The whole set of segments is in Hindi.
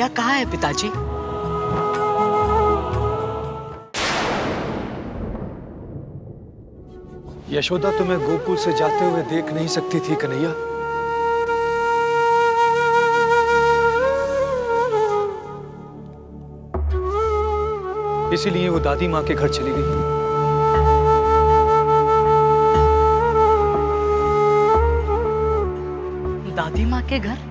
मैया कहाँ है पिताजी? यशोदा तुम्हें गोकुल से जाते हुए देख नहीं सकती थी कन्हैया। इसीलिए वो दादी माँ के घर चली गई। दादी माँ के घर?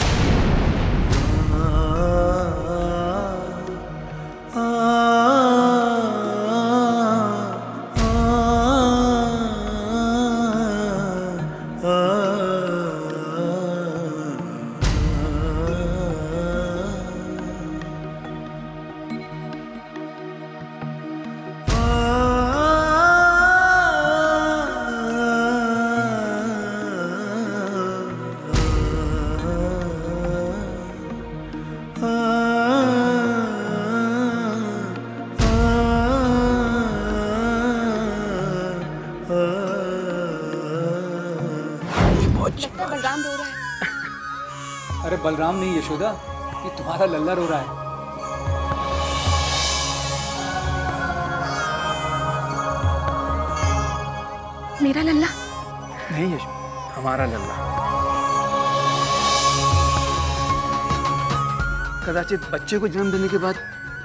बलराम रो रहा है। अरे बलराम नहीं यशोदा, ये तुम्हारा लल्ला रो रहा है। मेरा लल्ला? नहीं यशो, हमारा लल्ला। कदाचित बच्चे को जन्म देने के बाद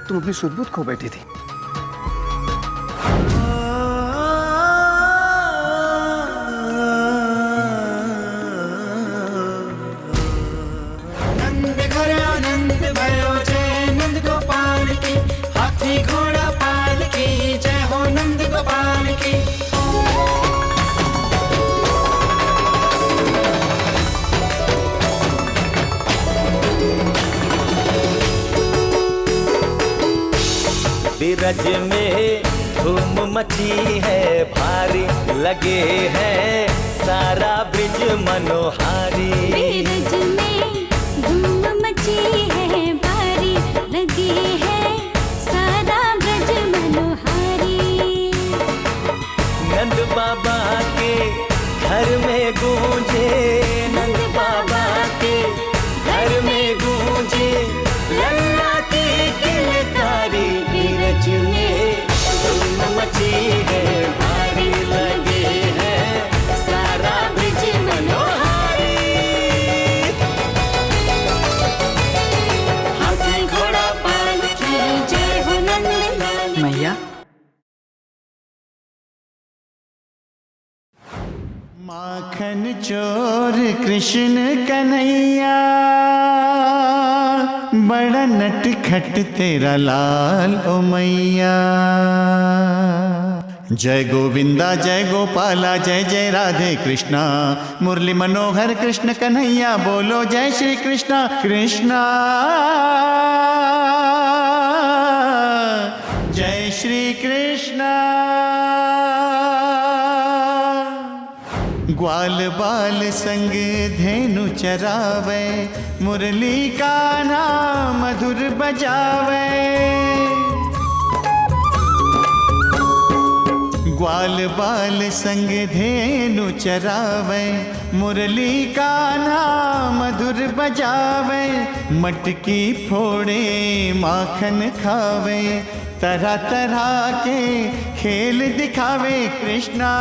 तुम अपनी सुध-बुध खो बैठी थी। ब्रज में धूम मची है भारी, लगे हैं सारा ब्रिज मनोहारी। ब्रज में धूम मची है भारी, लगे है सारा ब्रज मनोहारी। नंद बाबा के घर में गूंजे, नंद बाबा के घर में गूंजे लल्ला की किलकारी। ब्रज में धूम मची है भारी, लगे हैं सारा ब्रिज मनोहारी। हाथी घोड़ा पालकी जय हो नंद। मैया माखन चोर कृष्ण कन्हैया, बड़ा नटखट तेरा लाल ओ मैया। जय गोविंदा जय गोपाला जय जय राधे कृष्णा, मुरली मनोहर कृष्ण कन्हैया बोलो जय श्री कृष्णा कृष्णा। जय श्री कृष्णा। ग्वाल बाल संग धेनु चरावे, मुरली का नाम मधुर बजावे। ग्वाल बाल संग धेनु चरावे, मुरली का नाम मधुर बजावे। मटकी फोड़े माखन खावे, तरह तरह के खेल दिखावे कृष्णा।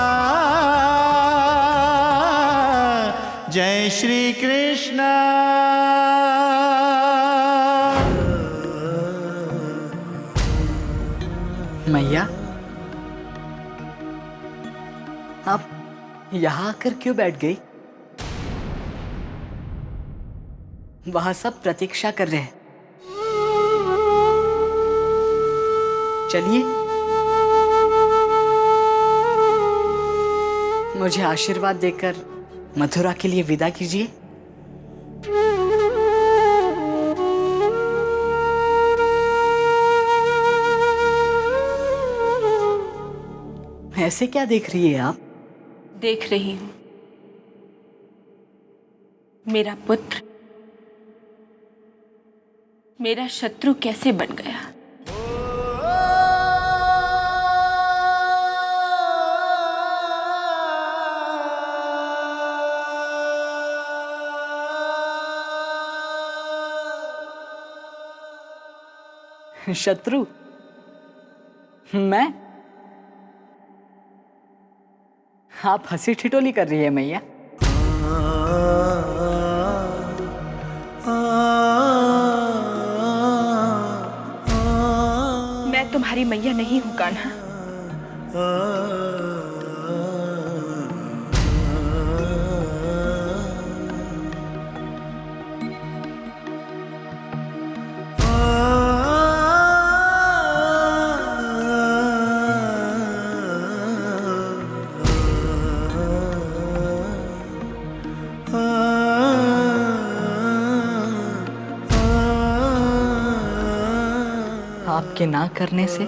जय श्री कृष्णा। मैया आप यहाँ आकर क्यों बैठ गई? वहां सब प्रतीक्षा कर रहे हैं। चलिए मुझे आशीर्वाद देकर मथुरा के लिए विदा कीजिए। ऐसे क्या देख रही है आप? देख रही हूं मेरा पुत्र मेरा शत्रु कैसे बन गया। शत्रु? मैं? आप हंसी ठिठोली कर रही है मैया। मैं तुम्हारी मैया नहीं हूं कान्हा। आपके ना करने से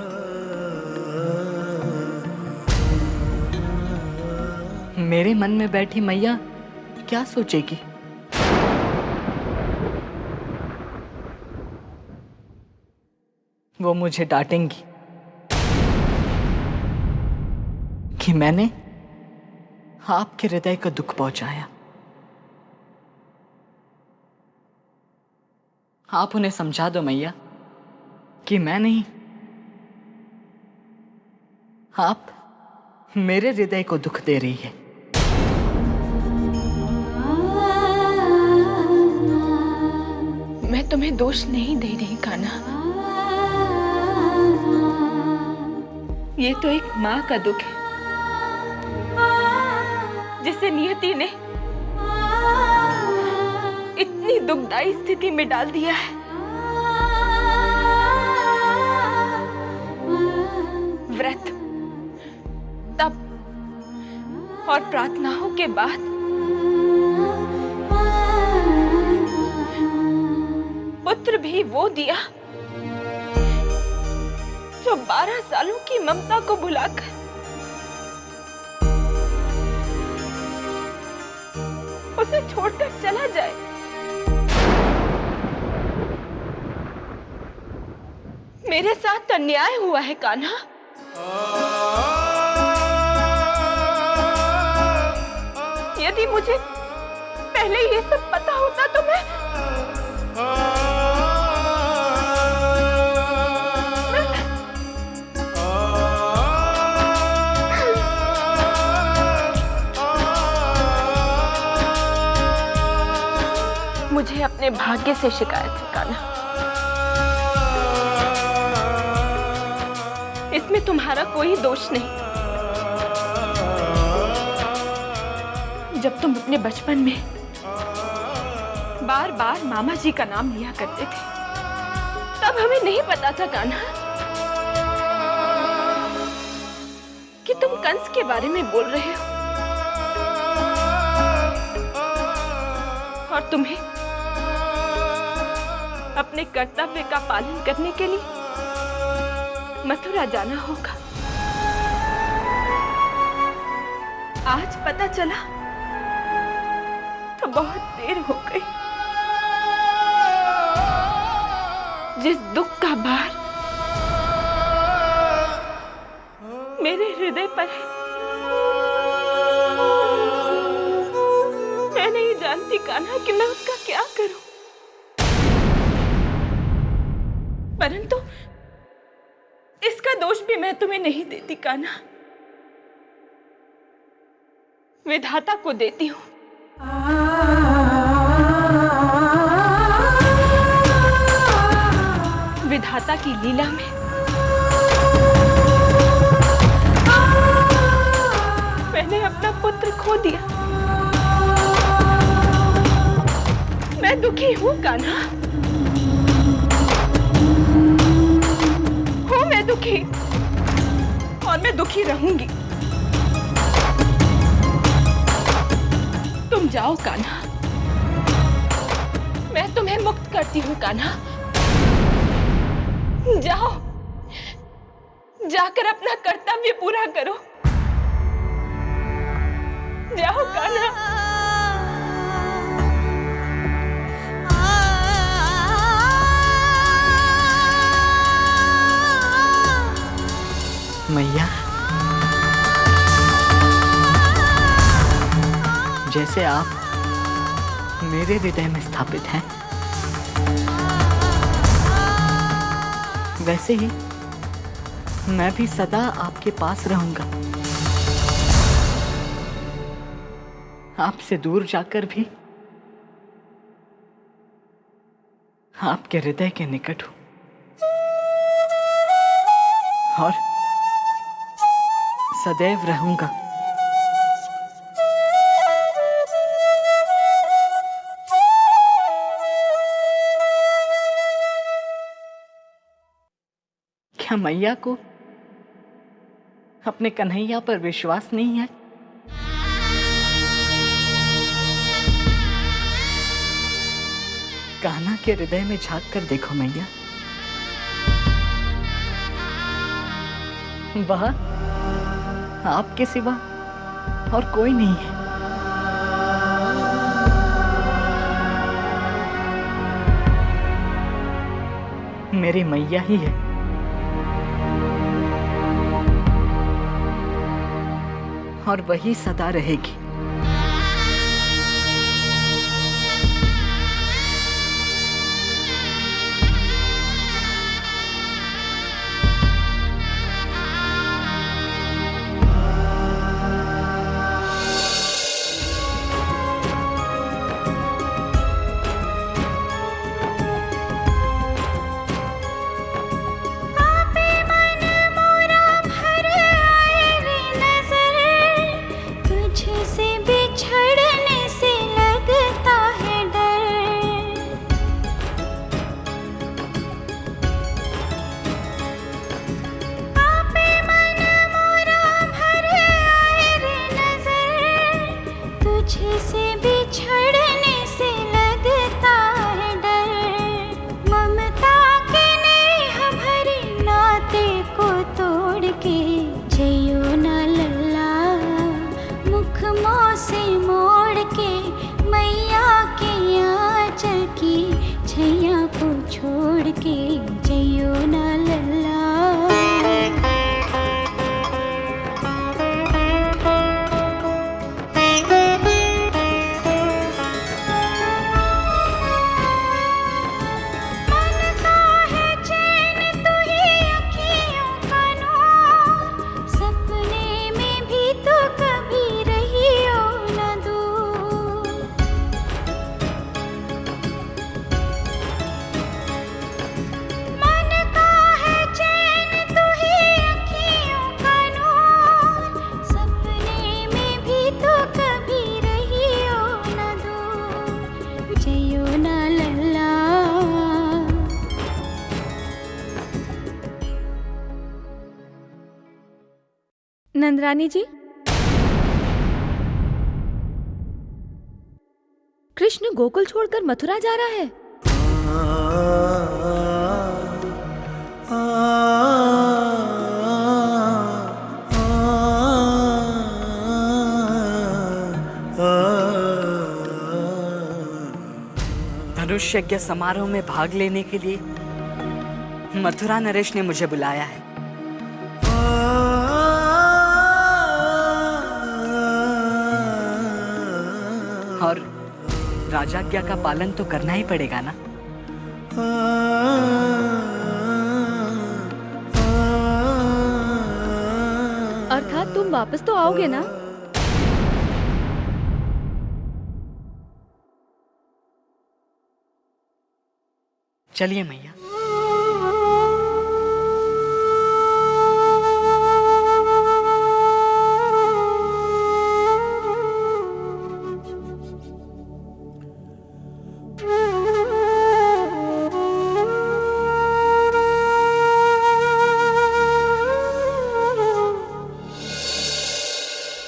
मेरे मन में बैठी मैया क्या सोचेगी? वो मुझे डांटेंगी कि मैंने आपके हृदय को दुख पहुंचाया। आप उन्हें समझा दो मैया कि मैं नहीं, आप मेरे हृदय को दुख दे रही है। मैं तुम्हें दोष नहीं दे रही कान्हा। ये तो एक माँ का दुख है जिसे नियति ने इतनी दुखदाई स्थिति में डाल दिया है। व्रत, तप और प्रार्थनाओं के बाद पुत्र भी वो दिया जो 12 सालों की ममता को भुलाकर उसे छोड़कर चला जाए। मेरे साथ अन्याय हुआ है कान्हा। यदि मुझे पहले ये सब पता होता तो मैं मुझे अपने भाग्य से शिकायत है कान्हा। इसमें तुम्हारा कोई दोष नहीं। जब तुम अपने बचपन में बार बार मामा जी का नाम लिया करते थे तब हमें नहीं पता था कान्हा कि तुम कंस के बारे में बोल रहे हो और तुम्हें अपने कर्तव्य का पालन करने के लिए मथुरा जाना होगा। आज पता चला तो बहुत देर हो गई। जिस दुख का भार मेरे हृदय पर है मैं नहीं जानती कान्हा कि मैं उसका क्या करूं। परंतु इसका दोष भी मैं तुम्हें नहीं देती कान्हा, विधाता को देती हूं। विधाता की लीला में मैंने अपना पुत्र खो दिया। मैं दुखी हूं कान्हा, हूं मैं दुखी और मैं दुखी रहूंगी। तुम जाओ कान्हा, मैं तुम्हें मुक्त करती हूं कान्हा। जाओ, जाकर अपना कर्तव्य पूरा करो। जाओ कान्हा। मैया, जैसे आप मेरे हृदय में स्थापित हैं वैसे ही मैं भी सदा आपके पास रहूंगा। आपसे दूर जाकर भी आपके हृदय के निकट हूं और सदैव रहूंगा। क्या मैया को अपने कन्हैया पर विश्वास नहीं है? कान्हा के हृदय में झांक कर देखो मैया, वह आपके सिवा और कोई नहीं है। मेरी मैया ही है। और वही सदा रहेगी। नंदरानी जी, कृष्ण गोकुल छोड़कर मथुरा जा रहा है। धनुष यज्ञ समारोह में भाग लेने के लिए मथुरा नरेश ने मुझे बुलाया है। और राजाज्ञा का पालन तो करना ही पड़ेगा ना। अर्थात तुम वापस तो आओगे ना? चलिए मैया।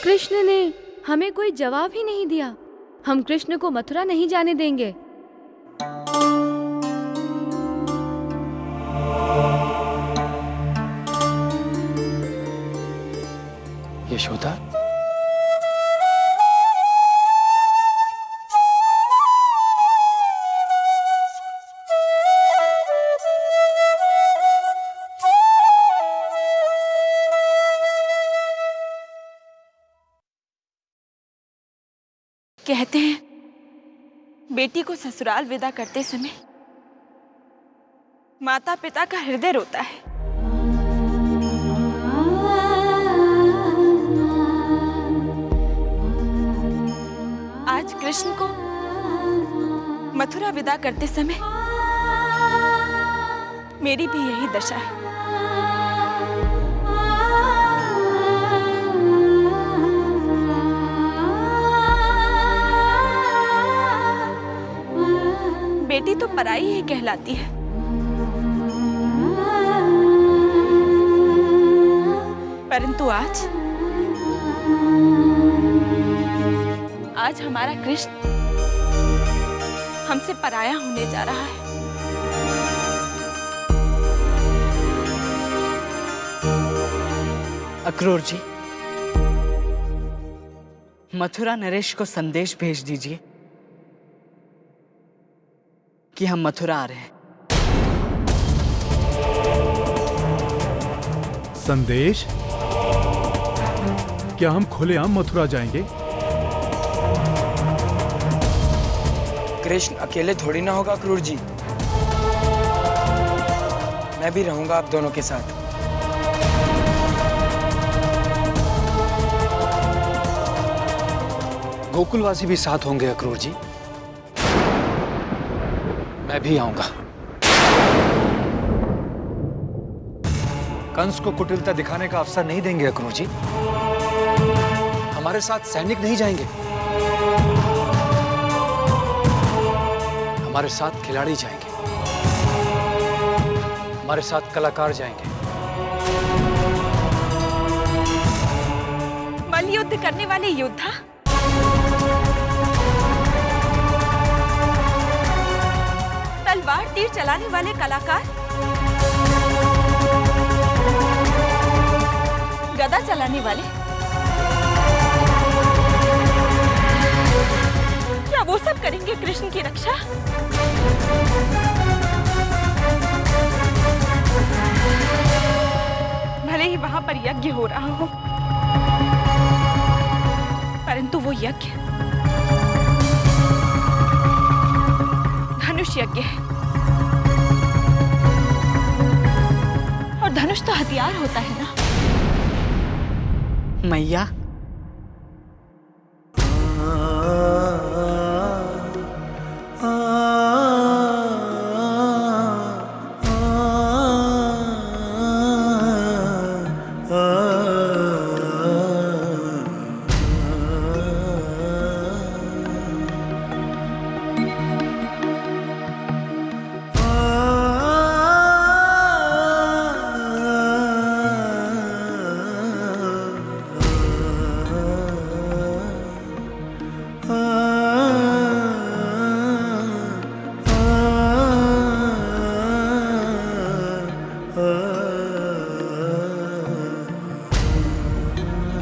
कृष्ण ने हमें कोई जवाब ही नहीं दिया। हम कृष्ण को मथुरा नहीं जाने देंगे। यशोदा, कहते हैं बेटी को ससुराल विदा करते समय माता पिता का हृदय रोता है। आज कृष्ण को मथुरा विदा करते समय मेरी भी यही दशा है। बेटी तो पराई ही कहलाती है। परंतु आज हमारा कृष्ण हमसे पराया होने जा रहा है। अक्रूर जी, मथुरा नरेश को संदेश भेज दीजिए कि हम मथुरा आ रहे हैं। संदेश? क्या हम खुलेआम मथुरा जाएंगे? कृष्ण अकेले थोड़ी ना होगा अक्रूर जी, मैं भी रहूंगा आप दोनों के साथ। गोकुलवासी भी साथ होंगे अक्रूर जी, मैं भी आऊंगा। कंस को कुटिलता दिखाने का अवसर नहीं देंगे अक्रूर जी। हमारे साथ सैनिक नहीं जाएंगे, हमारे साथ खिलाड़ी जाएंगे, हमारे साथ कलाकार जाएंगे। मल्लयुद्ध करने वाले योद्धा, तलवार तीर चलाने वाले कलाकार, गदा चलाने वाले, क्या वो सब करेंगे कृष्ण की रक्षा? भले ही वहां पर यज्ञ हो रहा हो, परंतु वो यज्ञ धनुष यज्ञ है, और धनुष तो हथियार होता है ना। मैया,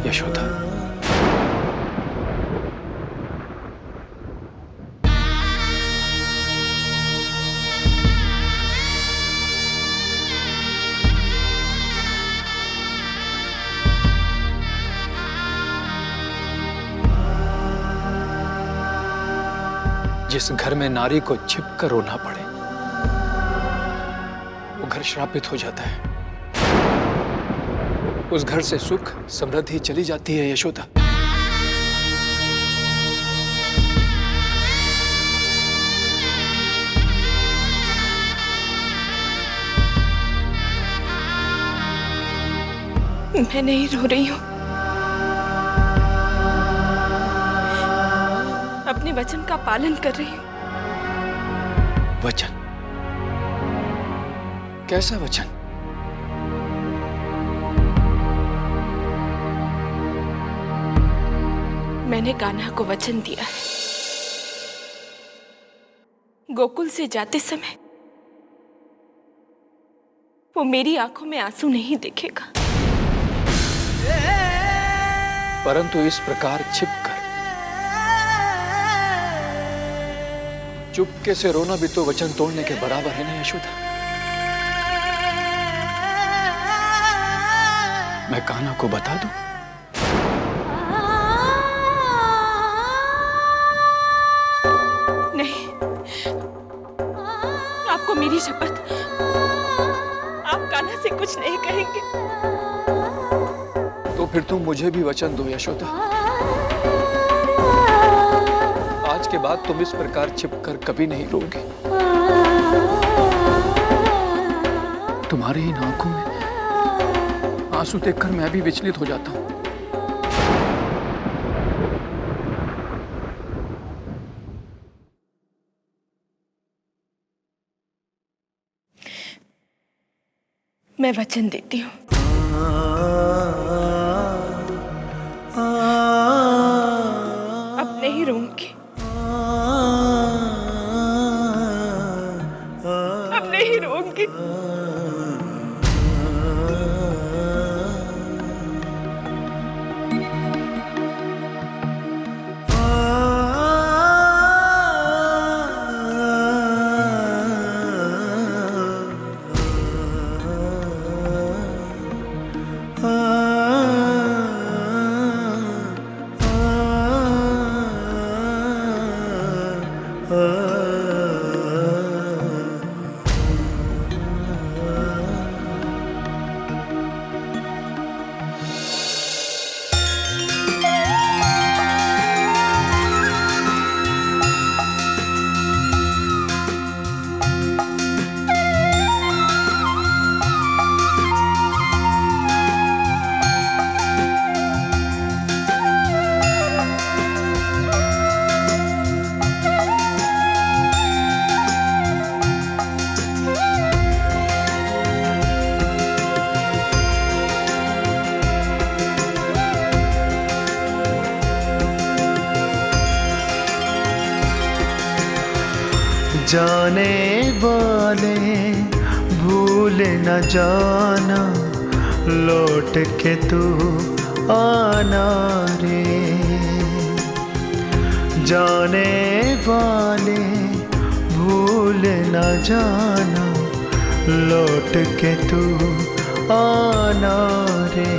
यशोदा, जिस घर में नारी को छिप कर रोना पड़े, वो घर श्रापित हो जाता है। उस घर से सुख समृद्धि चली जाती है यशोदा। मैं नहीं रो रही हूं, अपने वचन का पालन कर रही हूं। वचन? कैसा वचन? मैंने कान्हा को वचन दिया है, गोकुल से जाते समय वो मेरी आंखों में आंसू नहीं देखेगा। परंतु इस प्रकार छिपकर चुपके से रोना भी तो वचन तोड़ने के बराबर है ना यशोदा। मैं कान्हा को बता दूं? नहीं, आपको मेरी शपथ कुछ नहीं कहेंगे। तो फिर तुम मुझे भी वचन दो यशोदा, आज के बाद तुम इस प्रकार छिपकर कभी नहीं रोगे। तुम्हारी इन आंखों में आंसू देखकर मैं भी विचलित हो जाता हूँ। मैं वचन देती हूँ। अब नहीं रोऊंगी, अब नहीं रोऊंगी। जाने वाले भूल न जाना, लौट के तू आना रे। जाने वाले भूल न जाना, लौट के तू आना रे।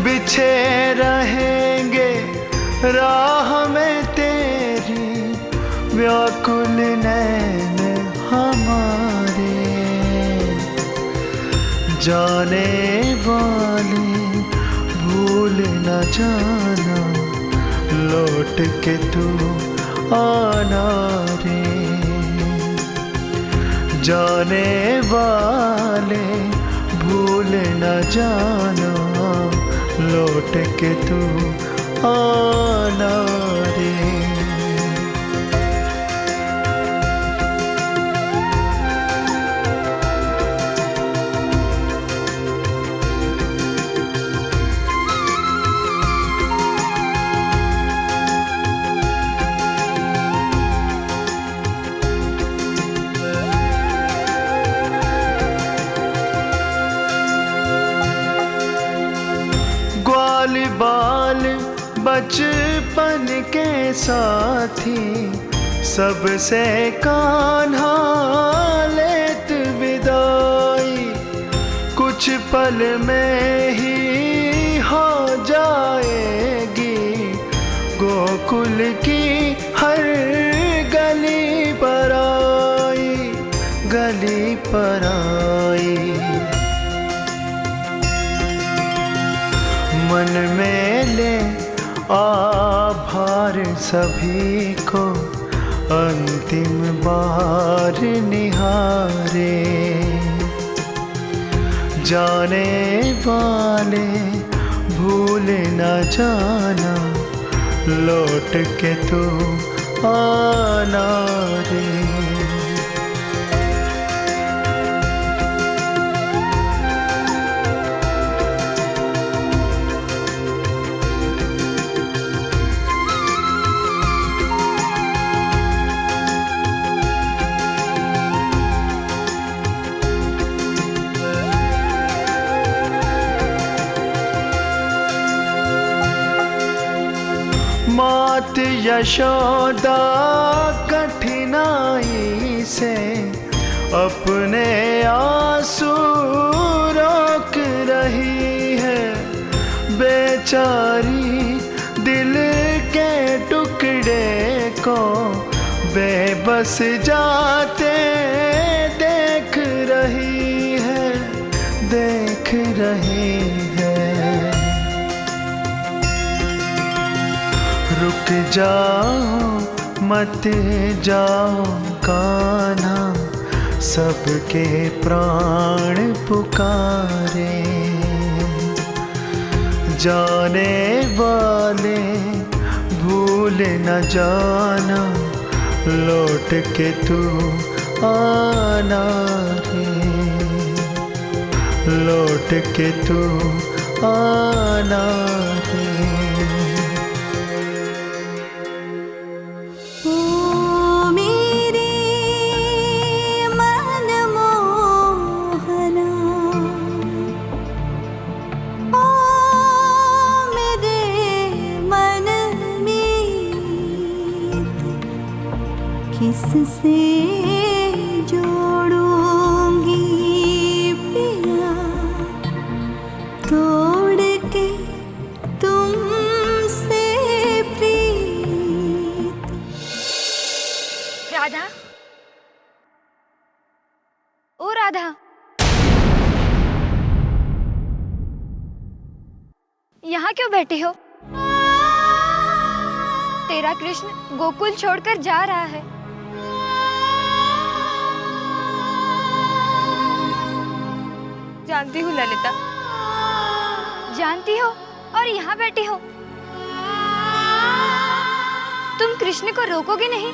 बिछे रहेंगे राह में तेरी, व्याकुल नैन हमारे। जाने वाले भूल न जाना, लौट के तू आना रे। जाने वाले भूल न जाना, लौट के तू आना रे। बाल बचपन के साथी, सबसे कान्हा लेत विदाई। कुछ पल में ही हो जाएगी गोकुल की हर गली पर आई, गली पर आई। मन में ले आभार सभी को, अंतिम बार निहारे। जाने वाले भूल न जाना, लौट के तू आना रे। मात यशोदा कठिनाई से अपने आंसू रोक रही है। बेचारी दिल के टुकड़े को बेबस जाते देख रही रुक जाओ मत जाओ कान्हा, सबके प्राण पुकारे। जाने वाले भूल न जाना, लौट के तू आना रे, लौट के तू आना रे। किससे जोड़ूंगी पिया, तोड़ के तुमसे प्रीत। राधा, ओ राधा, यहाँ क्यों बैठी हो? तेरा कृष्ण गोकुल छोड़कर जा रहा है। जानती हूँ ललिता, जानती हो और यहाँ बैठी हो। तुम कृष्ण को रोकोगे नहीं?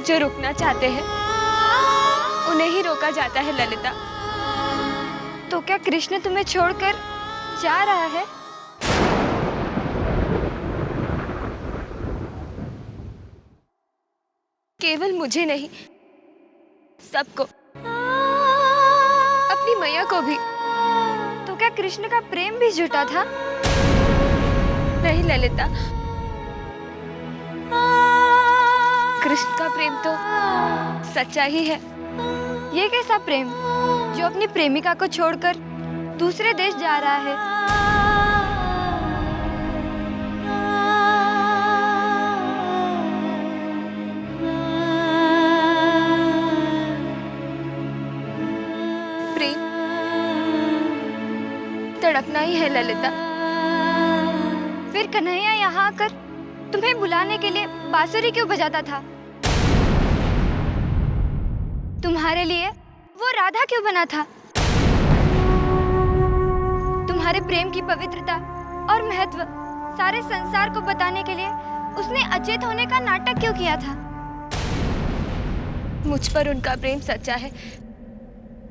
जो रुकना चाहते हैं उन्हें ही रोका जाता है ललिता। तो क्या कृष्ण तुम्हें छोड़कर जा रहा है? केवल मुझे नहीं, सबको, अपनी मैया को भी। तो क्या कृष्ण का प्रेम भी झूठा था? नहीं ललिता, कृष्ण का प्रेम तो सच्चा ही है। ये कैसा प्रेम जो अपनी प्रेमिका को छोड़कर दूसरे देश जा रहा है? प्रेम तड़पना ही है ललिता। फिर कन्हैया यहाँ आकर तुम्हें बुलाने के लिए बांसुरी क्यों बजाता था? तुम्हारे लिए वो राधा क्यों बना था? तुम्हारे प्रेम की पवित्रता और महत्व सारे संसार को बताने के लिए उसने अचेत होने का नाटक क्यों किया था? मुझ पर उनका प्रेम सच्चा है,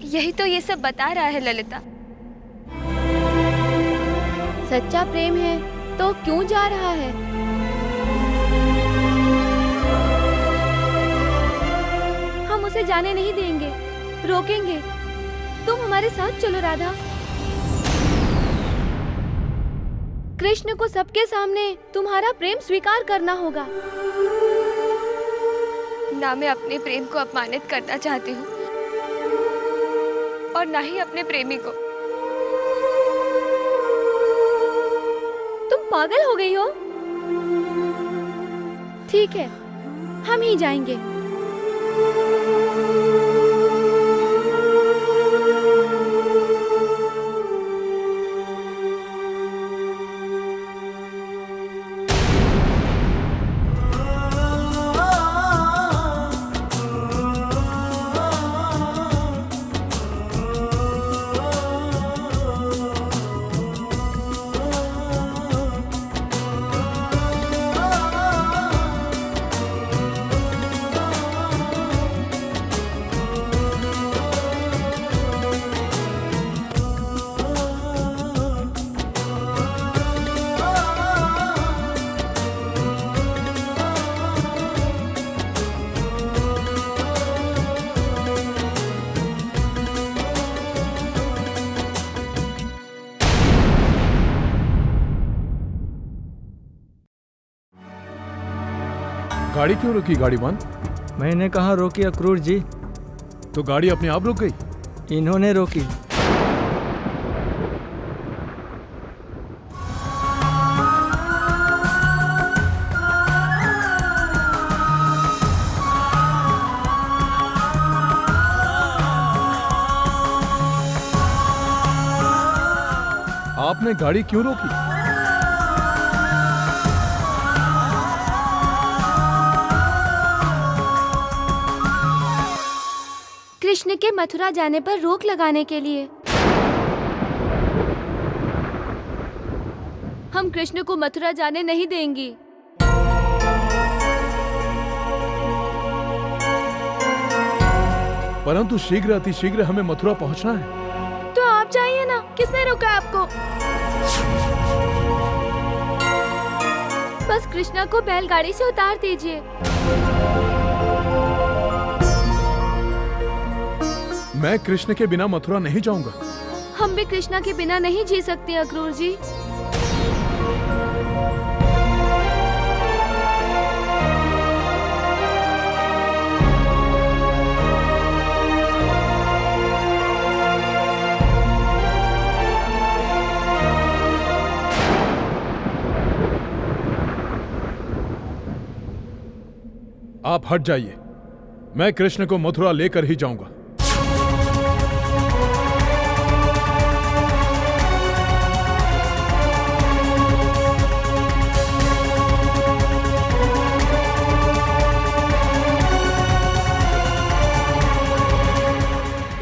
यही तो ये सब बता रहा है ललिता। सच्चा प्रेम है तो क्यों जा रहा है? हम उसे जाने नहीं देंगे, रोकेंगे। तुम हमारे साथ चलो राधा। कृष्ण को सबके सामने तुम्हारा प्रेम स्वीकार करना होगा। ना मैं अपने प्रेम को अपमानित करना चाहती हूँ और ना ही अपने प्रेमी को। तुम पागल हो गई हो? ठीक है, हम ही जाएंगे। गाड़ी क्यों रुकी गाड़ीवान? मैंने कहा रोकी अक्रूर जी। तो गाड़ी अपने आप रुक गई? इन्होंने रोकी। आपने गाड़ी क्यों रोकी? कृष्ण के मथुरा जाने पर रोक लगाने के लिए। हम कृष्ण को मथुरा जाने नहीं देंगी। परंतु शीघ्र अतिशीघ्र हमें मथुरा पहुंचना है। तो आप जाइए ना, किसने रोका आपको? बस कृष्णा को बैलगाड़ी से उतार दीजिए। मैं कृष्ण के बिना मथुरा नहीं जाऊंगा। हम भी कृष्णा के बिना नहीं जी सकते अक्रूर जी। आप हट जाइए, मैं कृष्ण को मथुरा लेकर ही जाऊंगा।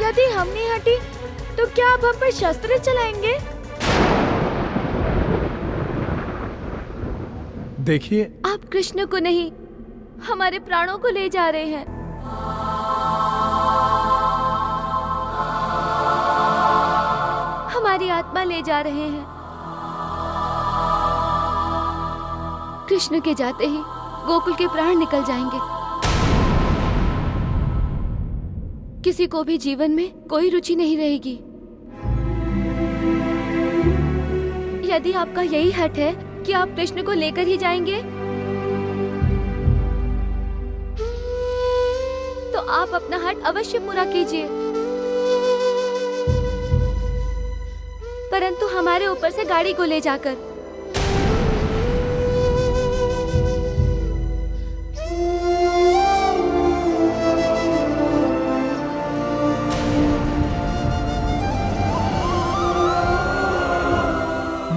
यदि हम नहीं हटी तो क्या आप हम पर शस्त्र चलाएंगे? देखिए, आप कृष्ण को नहीं, हमारे प्राणों को ले जा रहे हैं। हमारी आत्मा ले जा रहे हैं। कृष्ण के जाते ही गोकुल के प्राण निकल जाएंगे। किसी को भी जीवन में कोई रुचि नहीं रहेगी। यदि आपका यही हठ है कि आप कृष्ण को लेकर ही जाएंगे, तो आप अपना हट अवश्य पूरा कीजिए। परंतु हमारे ऊपर से गाड़ी को ले जाकर।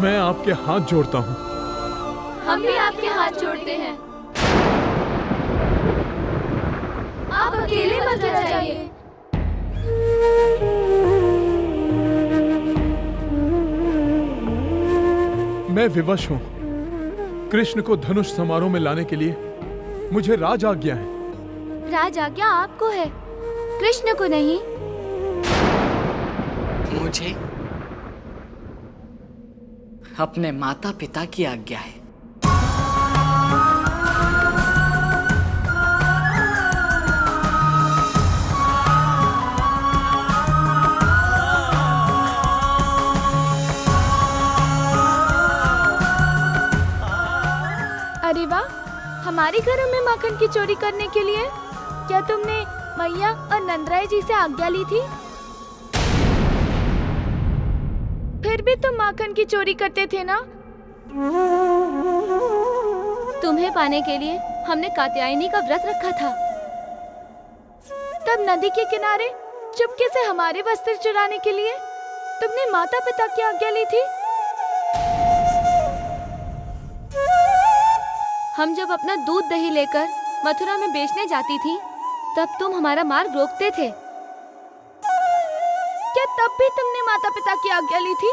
मैं आपके हाथ जोड़ता हूँ। हम भी आपके हाथ जोड़ते हैं। आप अकेले मत जाइए। मैं विवश हूँ। कृष्ण को धनुष समारोह में लाने के लिए मुझे राज आज्ञा है। राज आज्ञा आपको है, कृष्ण को नहीं। मुझे अपने माता पिता की आज्ञा है। अरे वाह, हमारे घरों में माखन की चोरी करने के लिए क्या तुमने मैया और नंदराय जी से आज्ञा ली थी? फिर भी तुम माखन की चोरी करते थे ना? तुम्हें पाने के लिए हमने कात्यायनी का व्रत रखा था। तब नदी के किनारे चुपके से हमारे वस्त्र चुराने के लिए तुमने माता पिता की आज्ञा ली थी। हम जब अपना दूध दही लेकर मथुरा में बेचने जाती थी, तब तुम हमारा मार्ग रोकते थे। क्या तब भी तुमने माता पिता की आज्ञा ली थी?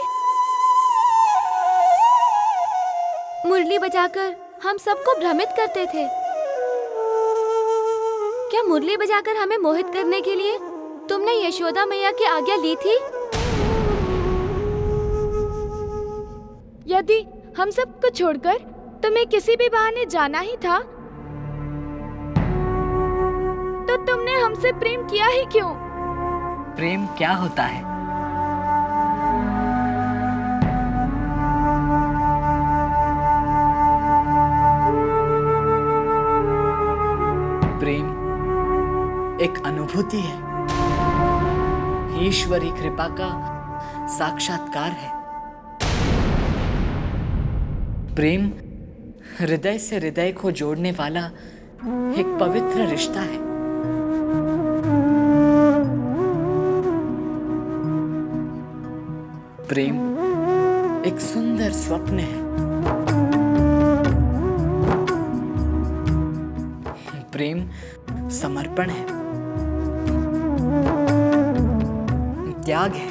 मुरली बजाकर हम सबको भ्रमित करते थे। क्या मुरली बजाकर हमें मोहित करने के लिए तुमने यशोदा मैया की आज्ञा ली थी? यदि हम सबको छोड़कर तुम्हें किसी भी बहाने जाना ही था, तो तुमने हमसे प्रेम किया ही क्यों? प्रेम क्या होता है? प्रेम एक अनुभूति है, ईश्वरी कृपा का साक्षात्कार है। प्रेम हृदय से हृदय को जोड़ने वाला एक पवित्र रिश्ता है। प्रेम एक सुंदर स्वप्न है। प्रेम समर्पण है, त्याग है।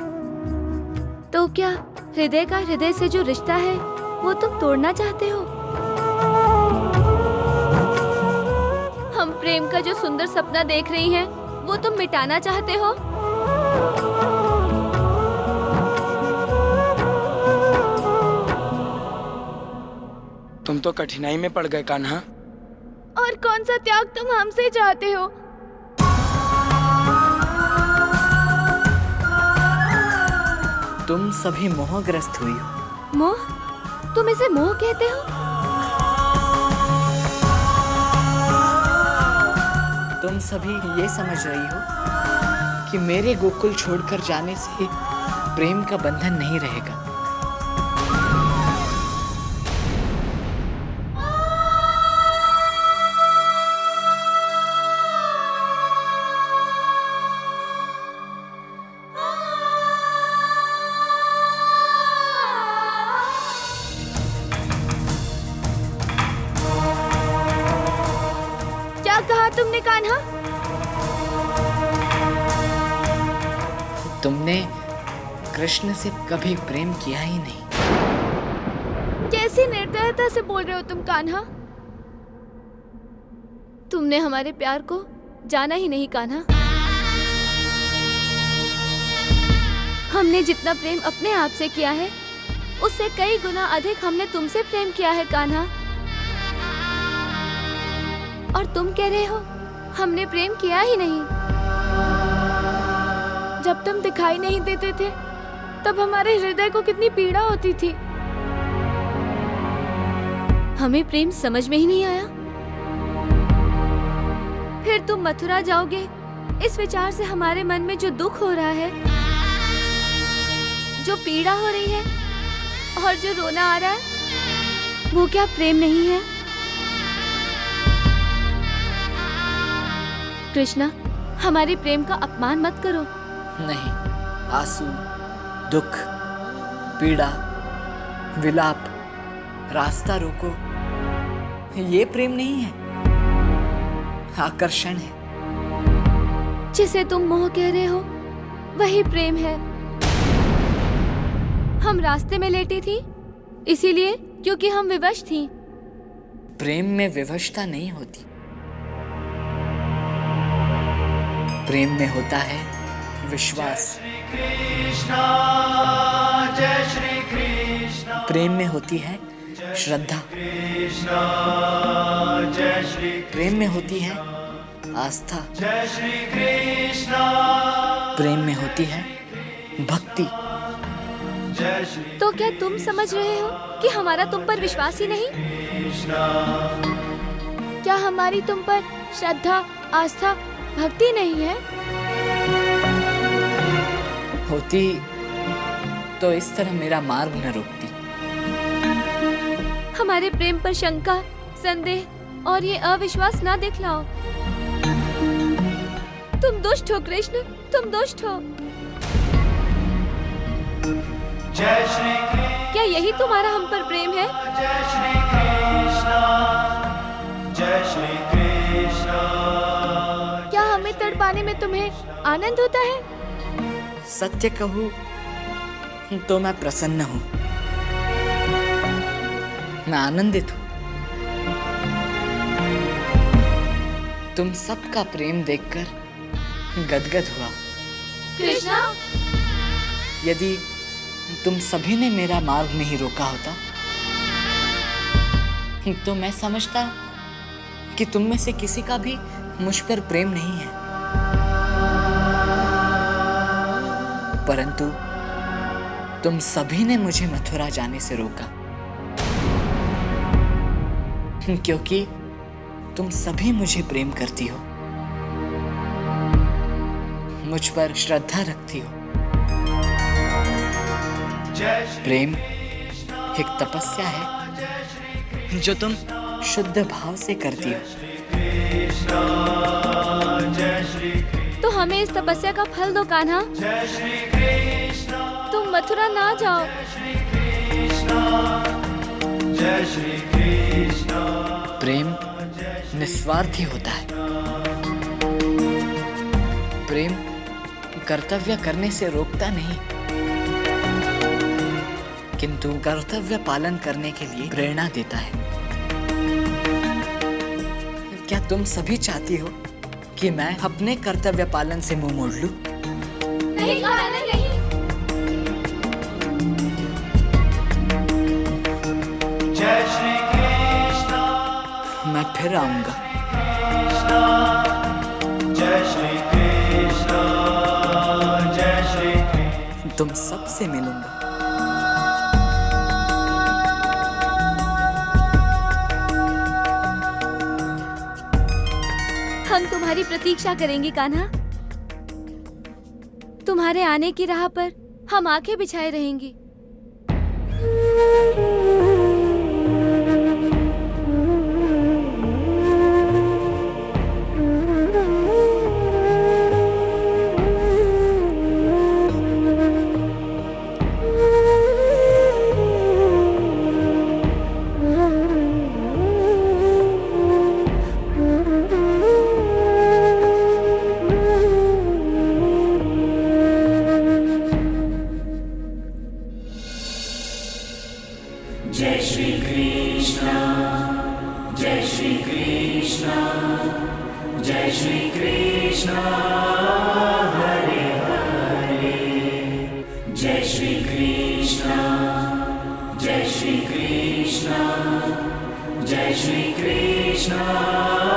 तो क्या हृदय का हृदय से जो रिश्ता है वो तुम तोड़ना चाहते हो? हम प्रेम का जो सुंदर सपना देख रही हैं वो तुम मिटाना चाहते हो? तुम तो कठिनाई में पड़ गए कान्हा। और कौन सा त्याग तुम हमसे चाहते हो? तुम सभी मोहग्रस्त हुई हो। मोह? तुम इसे मोह कहते हो? तुम सभी ये समझ रही हो कि मेरे गोकुल छोड़कर जाने से प्रेम का बंधन नहीं रहेगा। क्या कहा तुमने कान्हा? तुमने कृष्ण से कभी प्रेम किया ही नहीं। कैसी निर्दयता से बोल रहे हो तुम कान्हा? तुमने हमारे प्यार को जाना ही नहीं कान्हा। हमने जितना प्रेम अपने आप से किया है उससे कई गुना अधिक हमने तुमसे प्रेम किया है कान्हा। और तुम कह रहे हो हमने प्रेम किया ही नहीं। जब तुम दिखाई नहीं देते थे तब हमारे हृदय को कितनी पीड़ा होती थी। हमें प्रेम समझ में ही नहीं आया। फिर तुम मथुरा जाओगे इस विचार से हमारे मन में जो दुख हो रहा है, जो पीड़ा हो रही है और जो रोना आ रहा है, वो क्या प्रेम नहीं है? कृष्णा, हमारे प्रेम का अपमान मत करो। नहीं, आंसू, दुख, पीड़ा, विलाप, रास्ता रोको, ये प्रेम नहीं है, आकर्षण है। जिसे तुम मोह कह रहे हो वही प्रेम है। हम रास्ते में लेटी थी इसीलिए क्योंकि हम विवश थी। प्रेम में विवशता नहीं होती। प्रेम में होता है विश्वास। प्रेम में होती है श्रद्धा। प्रेम में होती है आस्था। प्रेम में होती है भक्ति। तो क्या तुम समझ रहे हो कि हमारा तुम पर विश्वास ही नहीं? क्या हमारी तुम पर श्रद्धा, आस्था, भक्ति नहीं है? होती तो इस तरह मेरा मार्ग न रोकती। हमारे प्रेम पर शंका, संदेह और ये अविश्वास ना दिखलाओ। तुम दुष्ट हो कृष्ण, तुम दुष्ट हो। क्या यही तुम्हारा हम पर प्रेम है? क्या हमें तड़पाने में तुम्हें आनंद होता है? सत्य कहूं तो मैं प्रसन्न हूं, मैं आनंदित हूं। तुम सबका प्रेम देखकर गदगद हुआ। कृष्णा, यदि तुम सभी ने मेरा मार्ग नहीं रोका होता तो मैं समझता कि तुम में से किसी का भी मुझ पर प्रेम नहीं है। परंतु तुम सभी ने मुझे मथुरा जाने से रोका, क्योंकि तुम सभी मुझे प्रेम करती हो, मुझ पर श्रद्धा रखती हो। प्रेम एक तपस्या है जो तुम शुद्ध भाव से करती हो। तो हमें इस तपस्या का फल दो कान्हा। तुम मथुरा ना जाओ। प्रेम निस्वार्थी होता है। प्रेम कर्तव्य करने से रोकता नहीं, किंतु कर्तव्य पालन करने के लिए प्रेरणा देता है। क्या तुम सभी चाहती हो कि मैं अपने कर्तव्य पालन से मुंह मोड़ लूं? नहीं कान्हा, नहीं। मैं फिर आऊंगा। तुम सबसे मिलूंगा। हम तुम्हारी प्रतीक्षा करेंगे कान्हा। तुम्हारे आने की राह पर हम आंखें बिछाए रहेंगे। जय श्री कृष्ण, जय श्री कृष्ण, जय श्री कृष्ण हरे हरे, जय श्री कृष्ण, जय श्री कृष्ण, जय श्री कृष्ण।